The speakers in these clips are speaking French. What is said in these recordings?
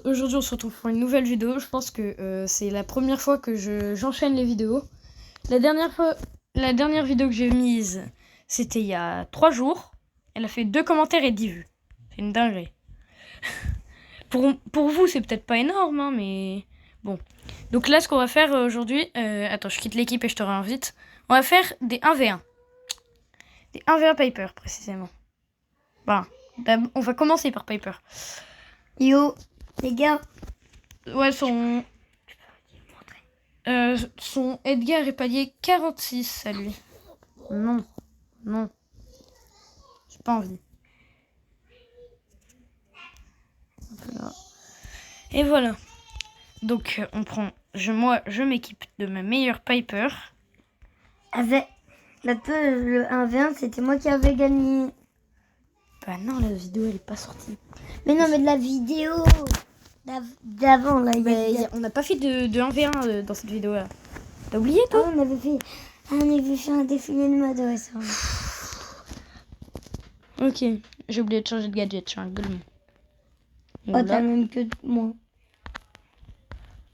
Aujourd'hui, on se retrouve pour une nouvelle vidéo. Je pense que c'est la première fois que j'enchaîne les vidéos. La dernière vidéo que j'ai mise, c'était il y a 3 jours. Elle a fait 2 commentaires et 10 vues. C'est une dinguerie. Pour vous, c'est peut-être pas énorme, hein, mais bon. Donc là, ce qu'on va faire aujourd'hui... attends, je quitte l'équipe et je te réinvite. On va faire des 1v1. Des 1v1 Piper, précisément. Voilà. On va commencer par Piper. Yo, les gars. Ouais, son Edgar est palier 46 à lui. Non. J'ai pas envie. Et voilà. Donc on prend. Moi, je m'équipe de ma meilleure Piper. Avec le 1v1, c'était moi qui avais gagné. Bah non, la vidéo elle est pas sortie. Mais non, mais de la vidéo d'avant là. On n'a pas fait de 1v1 dans cette vidéo là. T'as oublié toi? On avait fait un défilé de mode, ouais, ça. Ok, j'ai oublié de changer de gadget, je suis un gueulement. Oh, t'as même que moi.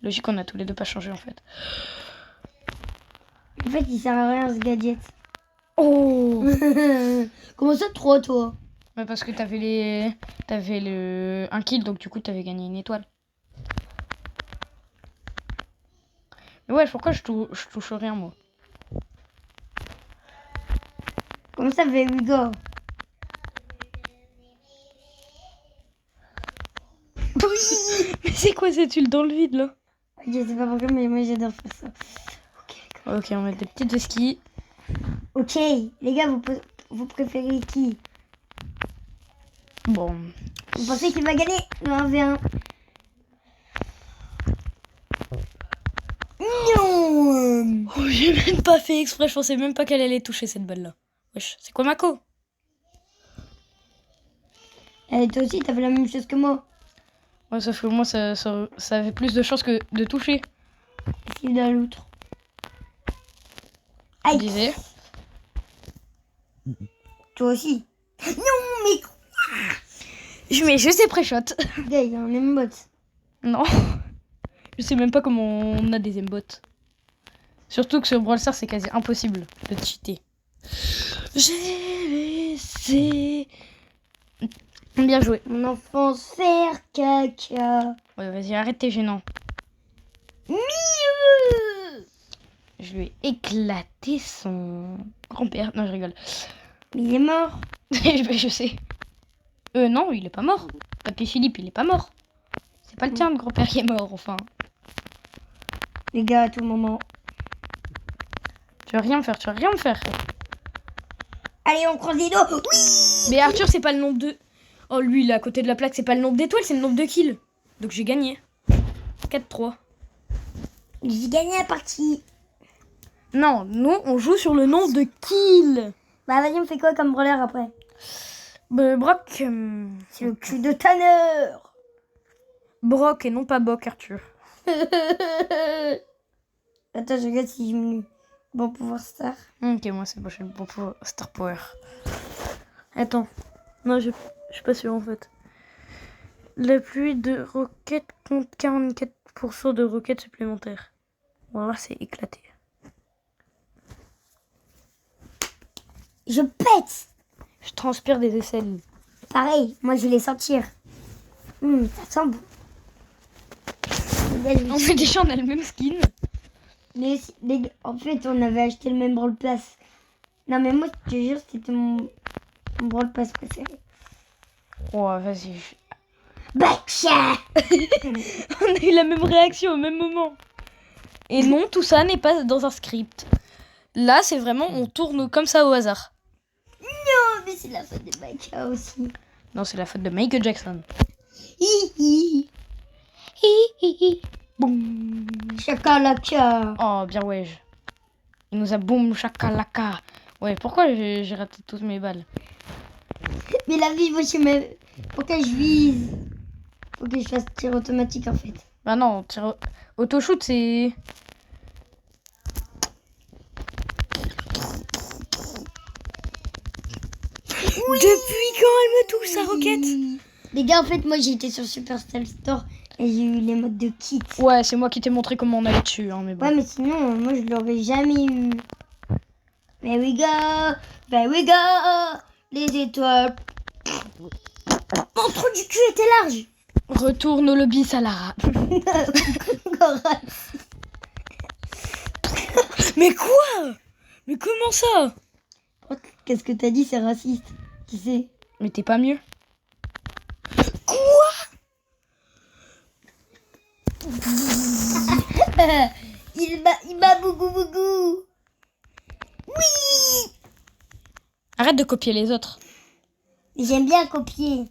Logique qu'on a tous les deux pas changé en fait. En fait, il sert à rien ce gadget. Oh. Comment ça, 3 toi? Bah parce que t'avais un kill, donc du coup t'avais gagné une étoile. Mais ouais, pourquoi je touche rien moi? Comment ça fait Hugo? Mais c'est quoi cette huile dans le vide là? Je sais pas pourquoi, mais moi j'adore faire ça. Ok, on va mettre des petites de ski. Ok, les gars, vous préférez qui? Bon. Vous pensez qu'il va gagner le 1v1? Non. Oh, j'ai même pas fait exprès, je pensais même pas qu'elle allait toucher cette balle là. Wesh, c'est quoi Mako? Toi aussi, t'as fait la même chose que moi. Ouais, sauf que moi ça avait plus de chances que de toucher. Est-ce qu'il a l'autre? Je Aïe. disais. Toi aussi. Non, mais Je sais pré-shot. gars, il a un aimbot. Non. Je sais même pas comment on a des aimbots. Surtout que sur Brawl Stars, c'est quasi impossible de cheater. J'ai laissé... Bien joué. Mon enfant faire caca. Ouais, vas-y, arrête tes gênants. Mieux. Je lui ai éclaté son grand-père. Non, je rigole. Mais il est mort. Je sais. Non, il est pas mort. Papy Philippe, il est pas mort. C'est pas le tien, le grand-père qui est mort, enfin. Les gars, à tout moment. Tu vas rien me faire, Allez, on croise les doigts. Oui. Mais Arthur, c'est pas le nombre de... Oh, lui, il est à côté de la plaque, c'est pas le nombre d'étoiles, c'est le nombre de kills. Donc j'ai gagné. 4-3. J'ai gagné la partie. Non, nous, on joue sur le nombre de kills. Bah vas-y, on fait quoi comme brawler après? Brock... C'est le cul de Tanner. Brock et non pas Bock, Arthur. Attends, je regarde si je me... Bon pouvoir star. Ok, moi c'est bon, j'ai le bon pour Star Power. Attends. Non, je suis pas sûre en fait. La pluie de roquettes compte 44% de roquettes supplémentaires. Voilà, c'est éclaté. Je pète. Je transpire des aisselles. Pareil, moi je vais les sentir. Ça sent bon. On fait déjà, on a le même skin. En fait, on avait acheté le même Brawl Pass. Non, mais moi, je te jure, c'était mon Brawl Pass préféré. Oh, vas-y. Bacha. On a eu la même réaction au même moment. Et non, tout ça n'est pas dans un script. Là, c'est vraiment, on tourne comme ça au hasard. Non, mais c'est la faute de Bacha aussi. Non, c'est la faute de Michael Jackson. Hihi. Hihihi. Boum. Chakalaka. Oh, bien ouais. Il nous a boum chakalaka. Ouais, pourquoi j'ai raté toutes mes balles? Mais la vie, moi, je me... Pourquoi je vise? Faut que je fasse tir automatique, en fait. Bah non, auto-shoot, c'est... Oui. Depuis quand elle me touche, sa roquette? Les gars, en fait, moi, j'ai été sur Supercell Store et j'ai eu les modes de kit. Ouais, c'est moi qui t'ai montré comment on allait dessus, hein, mais bon. Ouais, mais sinon, moi, je l'aurais jamais eu. There we go, there we go, les étoiles. Mon trou du cul était large. Retourne au lobby, Salara. Mais quoi? Mais comment ça? Qu'est-ce que t'as dit, c'est raciste. Qui c'est? Mais t'es pas mieux. Il m'a bougou bougou. Oui. Arrête de copier les autres. J'aime bien copier.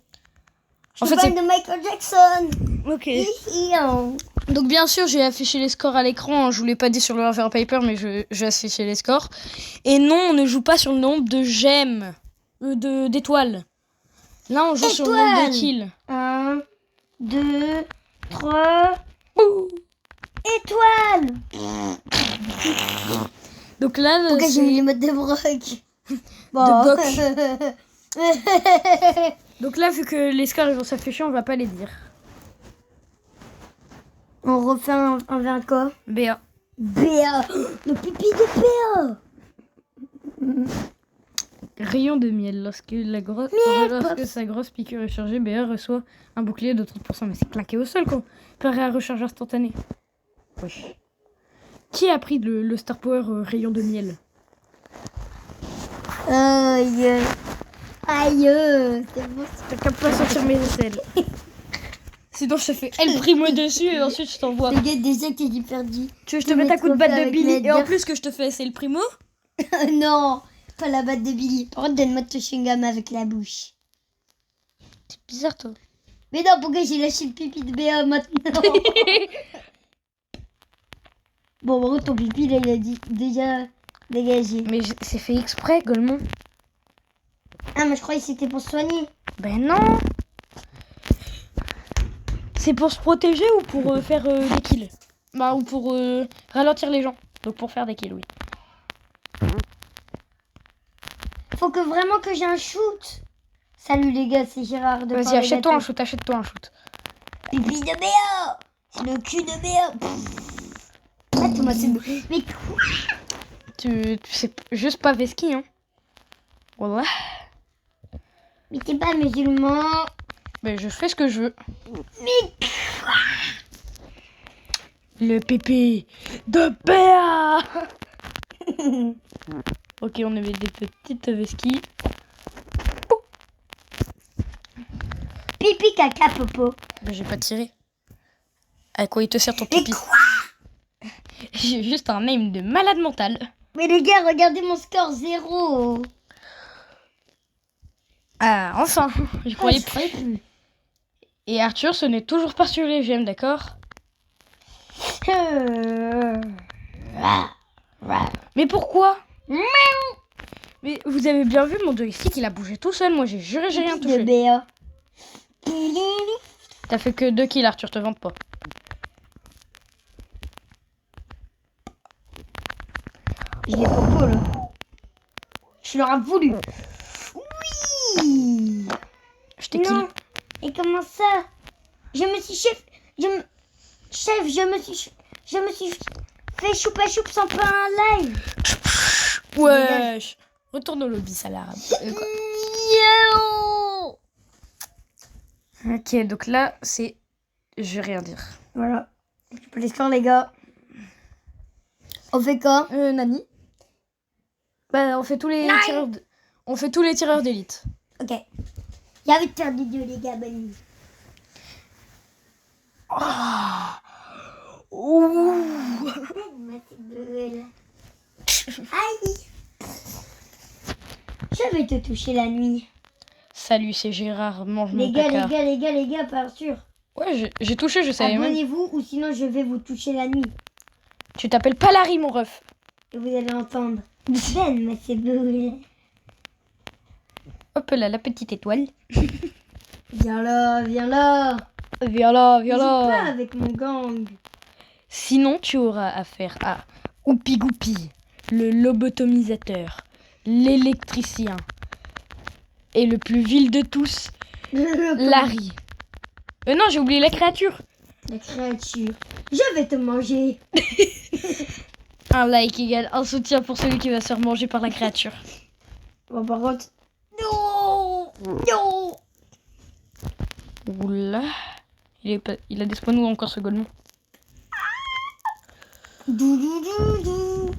Je En suis fait, fan c'est- de Michael Jackson. Ok. Hihi, hein. Donc bien sûr, j'ai affiché les scores à l'écran. Je vous l'ai pas dit sur le Harvard Paper, mais je vais afficher les scores. Et non, on ne joue pas sur le nombre de gemmes, d'étoiles. Là, on joue sur le nombre de Étoiles. kills. 1, 2, 3. Ouh. Étoile. Donc là, Pourquoi j'ai mis les modes de broc? Bon. Donc là, vu que les scores ils vont s'afficher, on va pas les dire. On refait un 20 quoi? BA. Béa. Le pipi de Béa. Rayon de miel. Lorsque sa grosse piqûre est chargée, BA reçoit un bouclier de 30%. Mais c'est claqué au sol, quoi. Comparé à recharge instantanée. Wesh. Qui a pris le Star Power rayon de miel? Aïe. Aïe. C'est bon. T'as qu'à pas sentir mes aisselles. Sinon, je te fais El Primo dessus et ensuite je t'envoie. Les gars, déjà que j'ai perdu. Tu veux que je te mette un coup de batte de Avec Billy la et en gaffe. plus que je te fais c'est le Primo? Non, pas la batte de Billy. Par contre, donne-moi ton chewing-gum avec la bouche. C'est bizarre, toi. Mais non, pourquoi j'ai lâché le pipi de Béa maintenant? Bon, par contre, ton pipi, là, il a déjà dégagé. Mais c'est fait exprès, Golemon. Ah, mais je croyais que c'était pour se soigner. Ben non. C'est pour se protéger ou pour faire des kills? Bah, ou pour ralentir les gens. Donc pour faire des kills, oui. Faut que vraiment que j'ai un shoot. Salut les gars, c'est Gérard de Vas-y, Parler achète-toi un Gâteau. shoot, achète-toi un shoot. Pipi de Béa. C'est le cul de Béa. Ah, Thomas, c'est beau. Mais quoi? Tu sais juste pas Veski, hein. Voilà. Mais t'es pas musulman. Ben je fais ce que je veux. Mais Le pépé de Béa. Ok, on avait des petites Veski. pipi caca popo. Ben j'ai pas tiré. À quoi il te sert ton Mais pipi? quoi? J'ai juste un aim de malade mental. Mais les gars, regardez mon score 0. Ah, enfin, je croyais je plus. croyais plus. Et Arthur, ce n'est toujours pas sur les gemmes, d'accord? Mais pourquoi? Mais vous avez bien vu, mon joystick, il a bougé tout seul. Moi, j'ai juré, j'ai rien Pipi de touché. Béa. T'as fait que 2 kills, Arthur, te vante pas. Je l'ai popo là. Je l'aurais voulu. Oui. Je t'ai kill. Non. Et comment ça? Je me suis chef. Je me suis fait choupa choup sans pas un live. Wesh. Retourne au lobby, ça l'arabe. Yo. Ok, donc là, c'est... Je vais rien dire. Voilà. Je peux les scores les gars. On fait quoi? Nani? Bah, on fait tous les tireurs... On fait tous les tireurs d'élite. Ok. Il y avait de faire des vidéos les gars, bonne nuit. Ouh. Aïe. Je vais te toucher la nuit. Salut, c'est Gérard, mange Les mon gars, caca. les gars, pas sûr. Ouais, j'ai touché, je savais même. Abonnez-vous ou sinon je vais vous toucher la nuit. Tu t'appelles pas Larry, mon ref. Et vous allez entendre. Ben, mais c'est beau. Hop là, la petite étoile. Viens là, viens là. Viens là, viens Joue pas là. avec mon gang. Sinon, tu auras affaire à Oupi Goupi, le lobotomisateur, l'électricien et le plus vil de tous, Larry. Non, j'ai oublié la créature. La créature. Je vais te manger. Un like égale un soutien pour celui qui va se faire manger par la créature. Bon, par contre... Non. Non. Oula. Il a despawn où encore ce golemon? Dou, dou, dou, dou.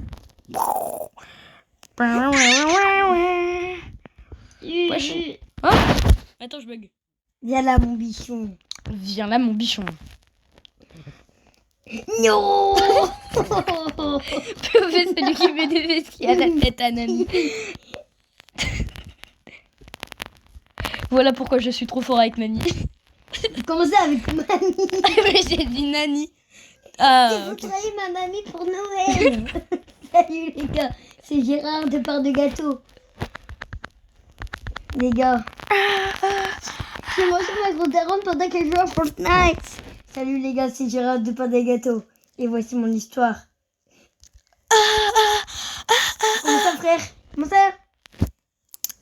Wesh. Oh, attends, je bug. Viens là, mon bichon. Viens là, mon bichon. Non. POV, celui qui met des vestes qui a la tête à Nani. Voilà pourquoi je suis trop fort avec Nani. Comment ça avec mamie? J'ai dit Nani. Ah, Vous ok. trahissez ma mamie pour Noël. Salut les gars, c'est Gérard de Part de Gâteau. Les gars, j'ai mangé ma grosse daronne pendant qu'elle jouait à Fortnite. Salut les gars, c'est Gérard de Part de Gâteau. Et voici mon histoire. Comment ça frère? Comment ça?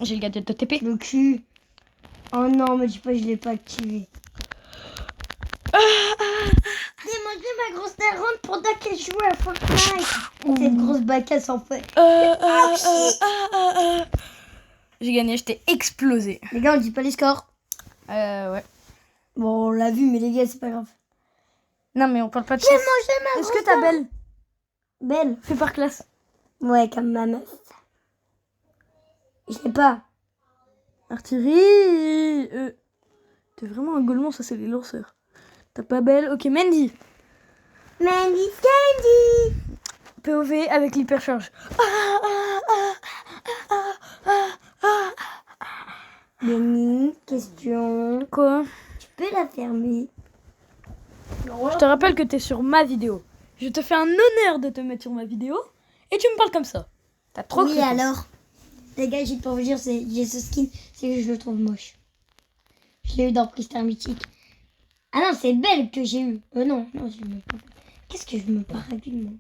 J'ai le gadget de TP. Le cul. Oh non, mais je sais pas, je l'ai pas activé. J'ai mangé ma grosse daronne pendant qu'elle jouait à Fortnite. Cette grosse bacasse en fait. J'ai gagné, je t'ai explosé. Les gars, on dit pas les scores. Ouais. Bon, on l'a vu, mais les gars, c'est pas grave. Non, mais on parle pas de J'ai ça. mangé ma Est-ce grosse que t'as daronne. Belle? Belle. Fais par classe. Ouais, comme ma meuf. Je sais pas. Artillerie. T'es vraiment un golemon, ça c'est les lanceurs. T'as pas Belle? Ok, Mandy. Mandy Candy. POV avec l'hypercharge. Benny, question. Quoi? Tu peux la fermer? Je te rappelle que t'es sur ma vidéo. Je te fais un honneur de te mettre sur ma vidéo et tu me parles comme ça. T'as trop Oui, cru. alors. Les gars, j'ai pour vous dire, j'ai ce skin, c'est que je le trouve moche. Je l'ai eu dans Pristar Mythique. Ah non, c'est Belle que j'ai eu. Non, je me pas. Qu'est-ce que je me paragule, moi?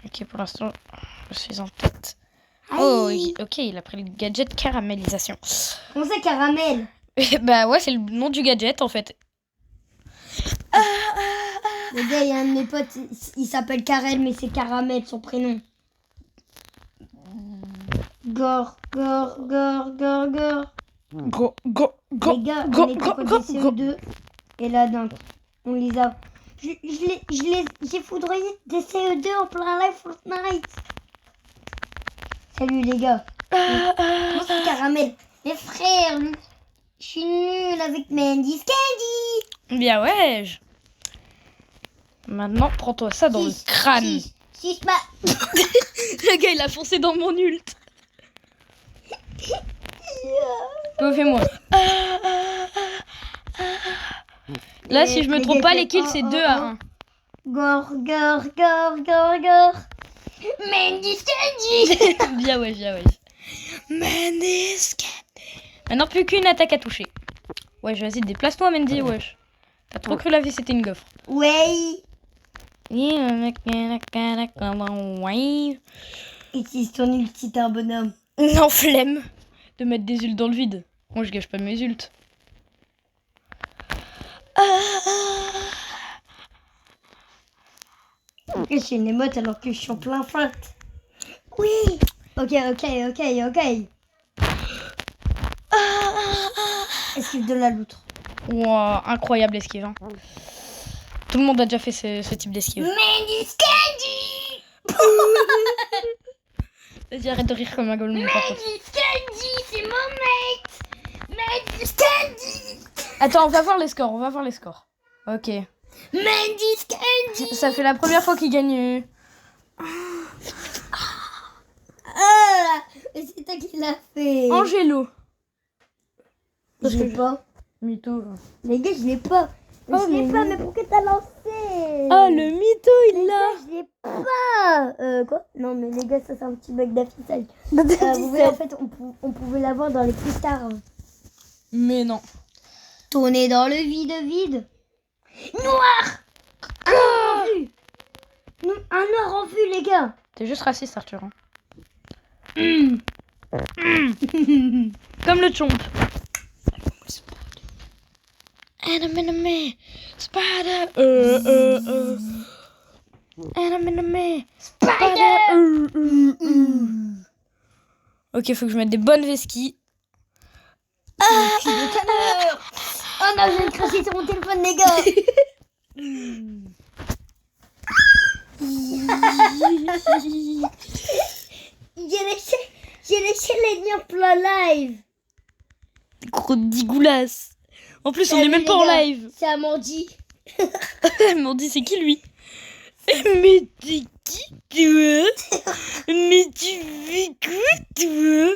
Ok, pour l'instant, je suis en tête. Aïe. Oh, ok, il a pris le gadget caramélisation. Comment ça, caramel? Bah ouais, c'est le nom du gadget en fait. Les gars, il y a un de mes potes, il s'appelle Karel, mais c'est Caramel, son prénom. Gore. Go. Les gars, on était côté CE2 et là, donc, on les a... J'ai foudroyé des CE2 en plein live Fortnite. Salut les gars. Moi c'est Caramel. Les frères, je suis nulle avec Mandy Candy. Bien ouais. Maintenant, prends-toi ça dans le crâne. Si, bah... Le gars, il a foncé dans mon ult. Fais-moi. Là, si je me trompe pas, les kills, c'est 2-1. Gore. Mandy Candy. Bien ouais. Mandy Candy. Maintenant, plus qu'une attaque à toucher. Ouais, vas-y, déplace-toi, Mandy, wesh. T'as trop cru la vie, c'était une gaufre. Ouais. Ouais. Utilise ton ulti, t'es un bonhomme. Non, flemme de mettre des ults dans le vide. Moi, je gâche pas mes ults. Je suis une émote alors que je suis en plein fight. Oui. Ok. Esquive de la loutre. Wow, incroyable esquive. Hein. Tout le monde a déjà fait ce type d'esquive. Mandy Candy. Vas-y, arrête de rire comme un golemon. par contre. Mandy Candy, c'est mon mate. Mandy Candy. Attends, on va voir les scores. Ok. Mandy Candy. Ça fait la première fois qu'il gagne. Ah, et c'est toi qui l'as fait. Angelo. Je l'ai pas. Mytho. Les gars, je l'ai pas. Oh, Je l'ai mais pas, non. mais pourquoi t'as lancé? Ah, le mytho, il Les l'a. gars, je l'ai pas. Quoi? Non, mais les gars, ça c'est un petit bug d'affichage. Vous voyez, en fait, on pouvait l'avoir dans les Pristar. Hein. Mais non. Tourner dans le vide. Noir. Un noir en vue, les gars. T'es juste raciste, Arthur. Hein. Comme le chomp. Enemy, spider, enemy, spider, Ok, faut que je mette des bonnes vesquilles. Le cul de canneur. Oh non, je viens de cracher sur mon téléphone, les gars. J'ai laissé l'ennemi en plein live. Gros digoulas. En plus, on est même pas en live. C'est Amandie. Ils m'ont dit, c'est qui lui? Mais t'es qui toi? Mais tu fais quoi toi?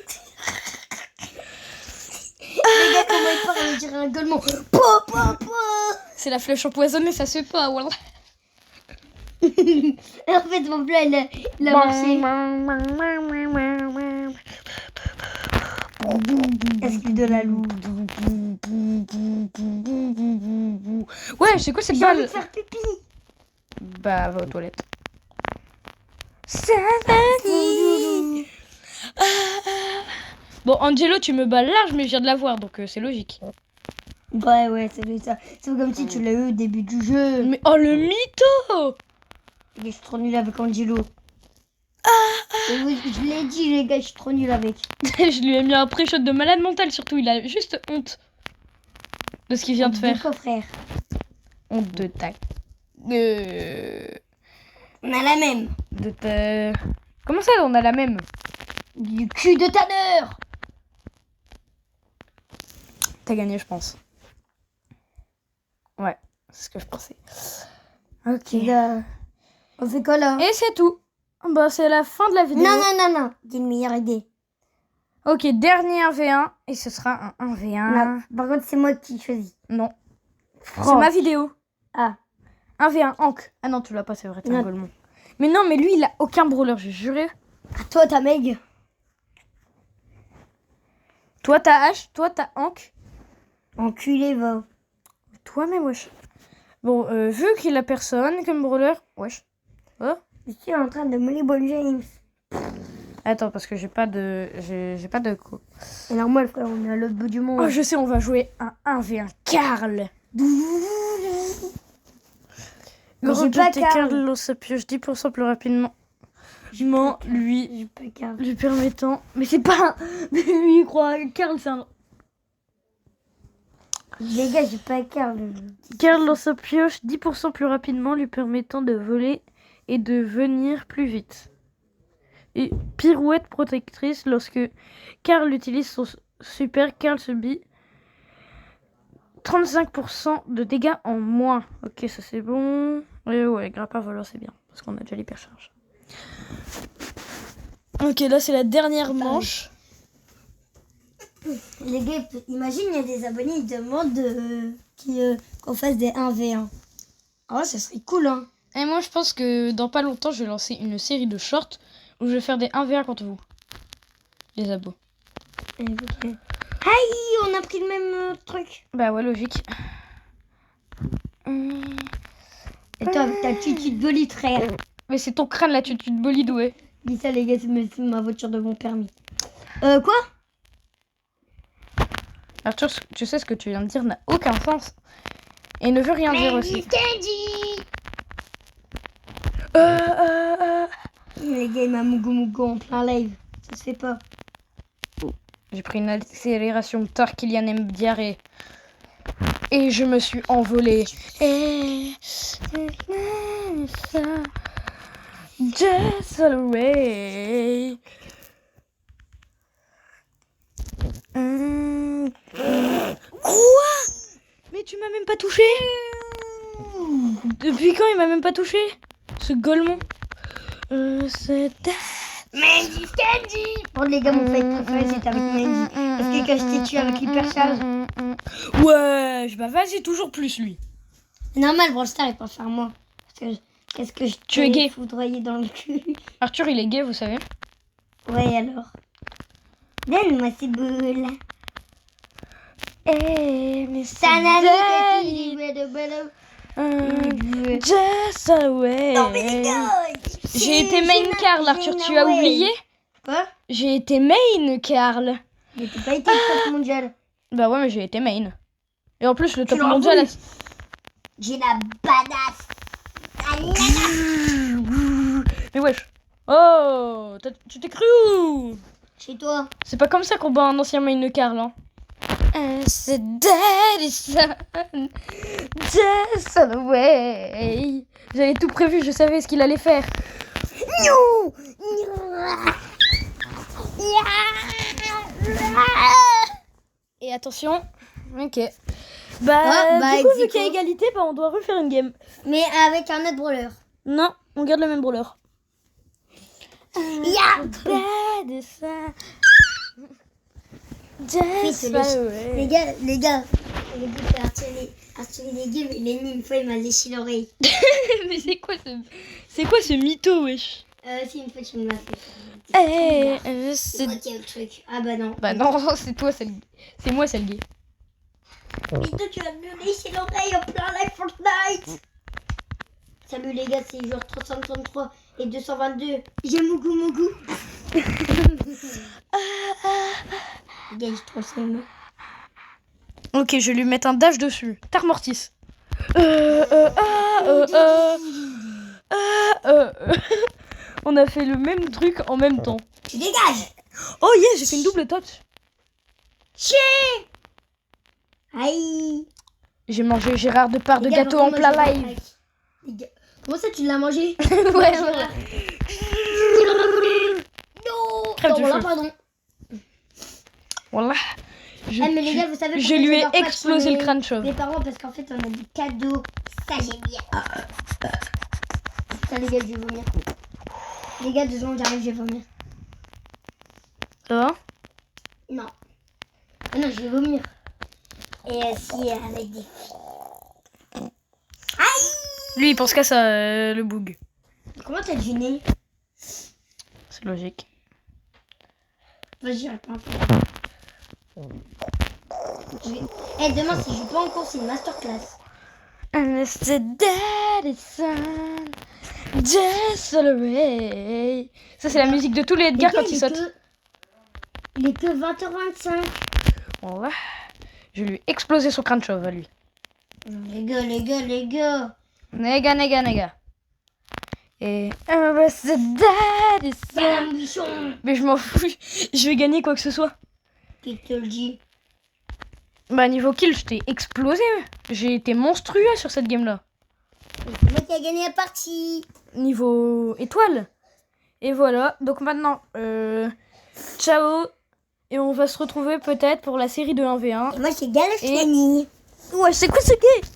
Les gars, comment il parle? On dirait un gueulement. Po, po, po. C'est la flèche empoisonnée, ça se fait pas, voilà. En fait, mon plat, il a marché. Est-ce qu'il de la loup? Ouais, c'est quoi cette J'ai envie de balle? faire pipi. Bah, va aux toilettes. Bon, Angelo, tu me bats large, mais je viens de la voir, donc c'est logique. Ouais, c'est lui ça. C'est comme si tu l'as eu au début du jeu. Mais oh, le mytho! Je suis trop nulle avec Angelo. Et oui, je l'ai dit, les gars, je suis trop nulle avec. Je lui ai mis un pré-shot de malade mental, surtout. Il a juste honte de ce qu'il vient de faire. Quoi, frère? Honte de ta... On a la même. De ta... Comment ça, on a la même? Du cul de Tanner. T'as gagné, je pense. Ouais, c'est ce que je pensais. Ok. Les gars, on fait quoi là? Et c'est tout. Bah, c'est la fin de la vidéo. Non. J'ai une meilleure idée. Ok, dernier 1v1. Et ce sera un 1v1. Non, par contre, c'est moi qui choisis. Non. Oh. C'est ma vidéo. Ah. 1v1, Hank. Ah non, tu l'as pas, c'est vrai, t'es un Non. golemon. Mais non, mais lui, il a aucun brawler, j'ai juré. Toi, t'as Meg. Toi, t'as H, toi, t'as Hank. Enculé, va. Toi-même, wesh. Bon, vu qu'il a personne comme brawler, wesh. Oh. Je suis en train de me LeBron James. Attends, parce que j'ai pas de... J'ai pas de... C'est normal, frère, on est à l'autre bout du monde. Oh, je sais, on va jouer un 1v1 Karl. Mais j'ai pas Karl. Karl sa pioche 10% plus rapidement. Lui J'ai pas Karl. lui permettant... Mais c'est pas... Mais lui, il croit... Karl, c'est un... Les gars, j'ai pas Karl. Karl lance sa pioche 10% plus rapidement, lui permettant de voler et de venir plus vite. Et pirouette protectrice, lorsque Karl utilise son super, Karl subit 35% de dégâts en moins. Ok, ça c'est bon. Et ouais, grappin volant c'est bien, parce qu'on a déjà l'hypercharge. Ok, là c'est la dernière manche. Les gars, imagine, il y a des abonnés, ils demandent qu'on fasse des 1v1. Oh, ça serait cool, hein. Et moi je pense que dans pas longtemps, je vais lancer une série de shorts où je vais faire des 1v1 contre vous. Les abos. Okay. Aïe, on a pris le même truc. Bah ouais, logique. Et toi, avec ta tutu de bolide, frère. Mais c'est ton crâne là, tu te bolide, ouais. Dis ça, les gars, c'est ma voiture de mon permis. Quoi? Arthur, tu sais ce que tu viens de dire n'a aucun sens. Et ne veut rien dire aussi. Les gars, il m'a mougou en plein live. Ça se fait pas. J'ai pris une accélération tard Kylian Mbappé. Et je me suis envolée. Et... Just away. Quoi? Mais tu m'as même pas touché? Depuis quand il m'a même pas touché? Ce golemon. C'était... Mandy Candy. Bon, les gars, mon fight préféré, c'était avec Mandy. Parce que quand je t'ai tué avec l'hypercharge. Ouais, bah vas-y, toujours plus lui. C'est normal, Brawl Stars, il peut faire moi. Parce que qu'est-ce que je Tu es gay. foudroyer dans le cul. Arthur, il est gay, vous savez. Ouais, alors. Donne-moi ces boules. Eh, mais c'est Just away. Non, mais les gars, J'ai été main Karl, Arthur, tu as oublié? Quoi? J'ai été main Karl. Mais t'as pas été top mondial. Bah ouais, mais j'ai été main. Et en plus, le top l'as mondial... envoyé. J'ai la badass. Mais wesh. Oh, tu t'es cru où? Chez toi. C'est pas comme ça qu'on bat un ancien main Carl, hein. C'est Daddy Son. Just on the way. J'avais tout prévu, je savais ce qu'il allait faire. Non. Et attention. Ok. Bah, du coup, vu qu'il y a égalité, bah, on doit refaire une game. Mais avec un autre brawler. Non, on garde le même brawler. Daddy Son. Just on the way. Les gars, j'ai articulé les games et Lenny, une fois, il m'a léché l'oreille. Mais c'est quoi ce mytho, wesh? Si, une fois, tu me l'as fait. C'est moi qui ai le truc. Ah bah non. Bah non, c'est toi, c'est moi, c'est le gay. Mais toi, tu vas me lécher l'oreille en plein live Fortnite. Salut les gars, c'est joueur 333 et 222. J'ai Mougou Mougou. Les gars, je trouve ça aimé. Ok, je vais lui mettre un dash dessus. Tar Mortis. On a fait le même truc en même temps. Tu dégages. Oh yeah, j'ai fait une double touch. Aïe. J'ai mangé Gérard de part de Les gars, gâteau en vraiment, plein j'ai live. pas de Les gars, comment ça, tu l'as mangé? Ouais. Non. Crève de Voilà, feu. pardon. Voilà. Mais les gars, vous savez Je pourquoi lui ai j'adore pas explosé trop le crâne chauve. mes parents, parce qu'en fait, on a des cadeaux. Ça, j'aime bien. Ça, les gars, je vais vomir. Les gars, 2 secondes, j'arrive, je vais vomir. Ça va? Non. Ah non, je vais vomir. Et si, avec des... Lui, il pense qu'à ça, le boug. Comment t'as deviné? C'est logique. Vas-y, réponds. Eh, demain, si je joue pas en cours, c'est une masterclass. Mr. Daddy Son, just on the way. Ça, c'est la musique de tous les Edgar quand il saute. Il est que 20h25. Voilà. Je vais lui exploser son crâne chauve à lui. Les gars. Nega. Et Mr. Daddy Bam, Son. bichon. Mais je m'en fous. Je vais gagner quoi que ce soit. Qui te le dit? Bah, niveau kill, je t'ai explosé. J'ai été monstrueux sur cette game-là. C'est moi qui a gagné la partie. Niveau étoile. Et voilà. Donc maintenant, ciao. Et on va se retrouver peut-être pour la série de 1v1. Et moi, c'est Galafini. Ouais, c'est quoi ce gay?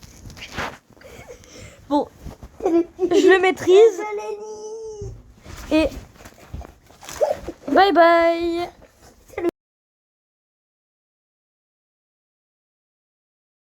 Bon, je le maîtrise. Et bye bye.